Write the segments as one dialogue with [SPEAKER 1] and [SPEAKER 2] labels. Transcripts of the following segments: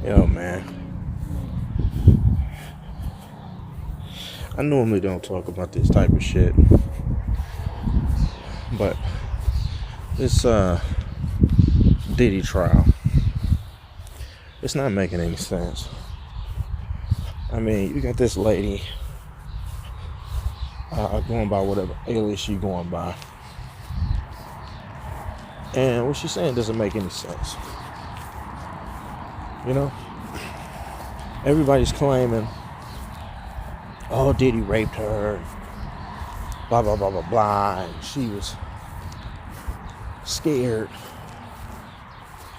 [SPEAKER 1] Yo, man. I normally don't talk about this type of shit, but this Diddy trial, it's not making any sense. I mean, you got this lady going by whatever alias she's going by, and what she's saying doesn't make any sense. You know, everybody's claiming, oh, Diddy raped her, blah, blah, blah, blah, blah, and she was scared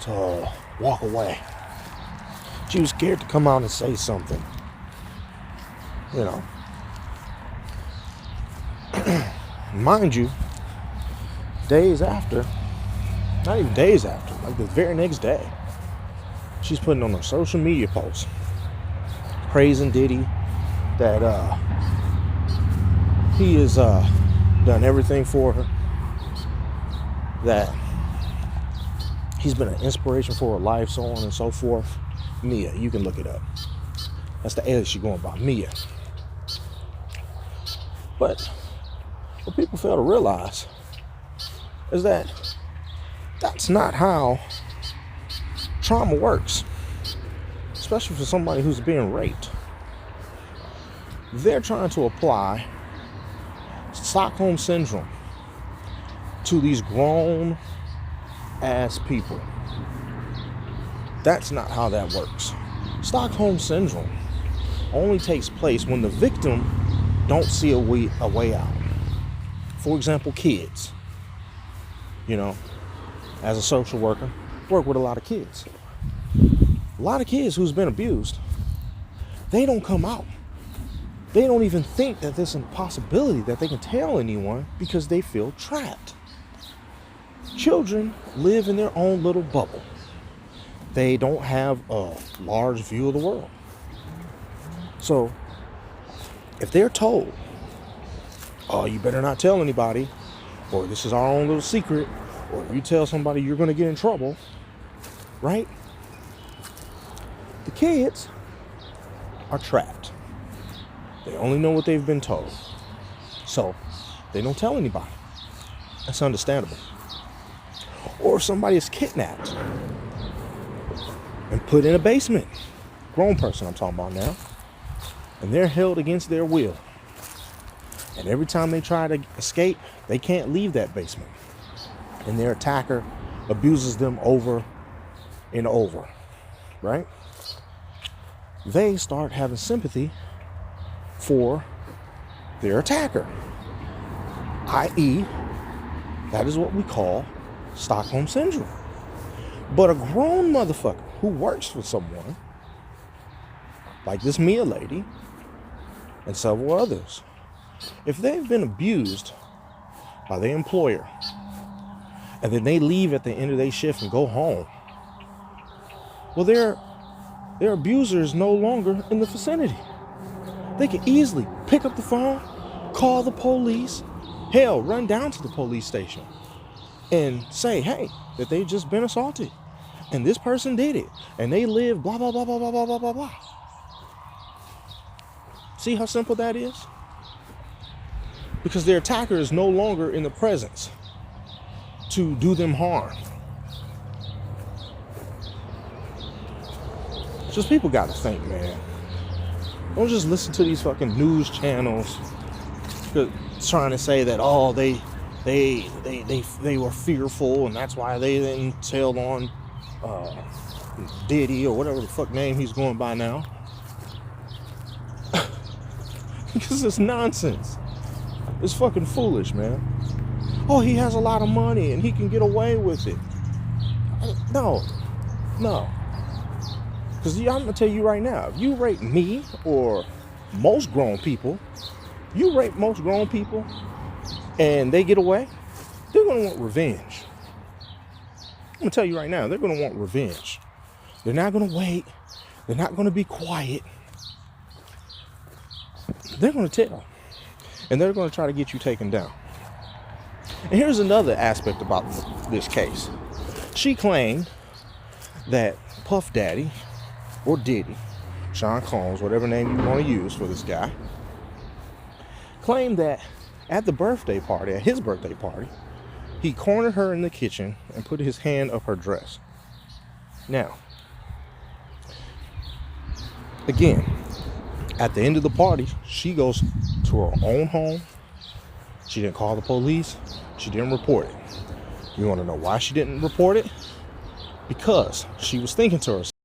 [SPEAKER 1] to walk away. She was scared to come out and say something, you know. Mind you, days after, not even days after, like the very next day, she's putting on her social media posts praising Diddy, that he has done everything for her, that he's been an inspiration for her life, so on and so forth. Mia, you can look it up. That's the alias she's going by, Mia. But what people fail to realize is that that's not how trauma works, especially for somebody who's being raped. They're trying to apply Stockholm Syndrome to these grown ass people. That's not how that works. Stockholm Syndrome only takes place when the victim don't see a way out. For example, kids. You know, as a social worker, work with a lot of kids. A lot of kids who's been abused, they don't come out. They don't even think that there's a possibility that they can tell anyone because they feel trapped. Children live in their own little bubble. They don't have a large view of the world. So, if they're told, oh, you better not tell anybody, or this is our own little secret, or if you tell somebody, you're going to get in trouble, right? The kids are trapped. They only know what they've been told. So, they don't tell anybody. That's understandable. Or if somebody is kidnapped and put in a basement, grown person I'm talking about now, and they're held against their will. And every time they try to escape, they can't leave that basement. And their attacker abuses them over and over, right? They start having sympathy for their attacker, i.e., that is what we call Stockholm Syndrome. But a grown motherfucker who works for someone, like this Mia lady and several others, if they've been abused by their employer and then they leave at the end of their shift and go home, well, their abuser is no longer in the vicinity. They can easily pick up the phone, call the police, hell, run down to the police station and say, hey, that they've just been assaulted and this person did it and they live blah, blah, blah, blah, blah, blah, blah, blah, blah. See how simple that is? Because their attacker is no longer in the presence to do them harm. Just people got to think, man. Don't just listen to these fucking news channels trying to say that, oh, they were fearful and that's why they didn't tell on Diddy or whatever the fuck name he's going by now. Because it's nonsense. It's fucking foolish, man. Oh, he has a lot of money and he can get away with it. No. Because I'm going to tell you right now, if you rape me or most grown people, you rape most grown people and they get away, they're going to want revenge. I'm going to tell you right now, they're going to want revenge. They're not going to wait. They're not going to be quiet. They're going to tell. And they're going to try to get you taken down. And here's another aspect about this case. She claimed that Puff Daddy or Diddy, Sean Combs, whatever name you want to use for this guy, claimed that at his birthday party, he cornered her in the kitchen and put his hand up her dress. Now, again, at the end of the party, she goes to her own home. She didn't call the police. She didn't report it. You want to know why she didn't report it? Because she was thinking to herself,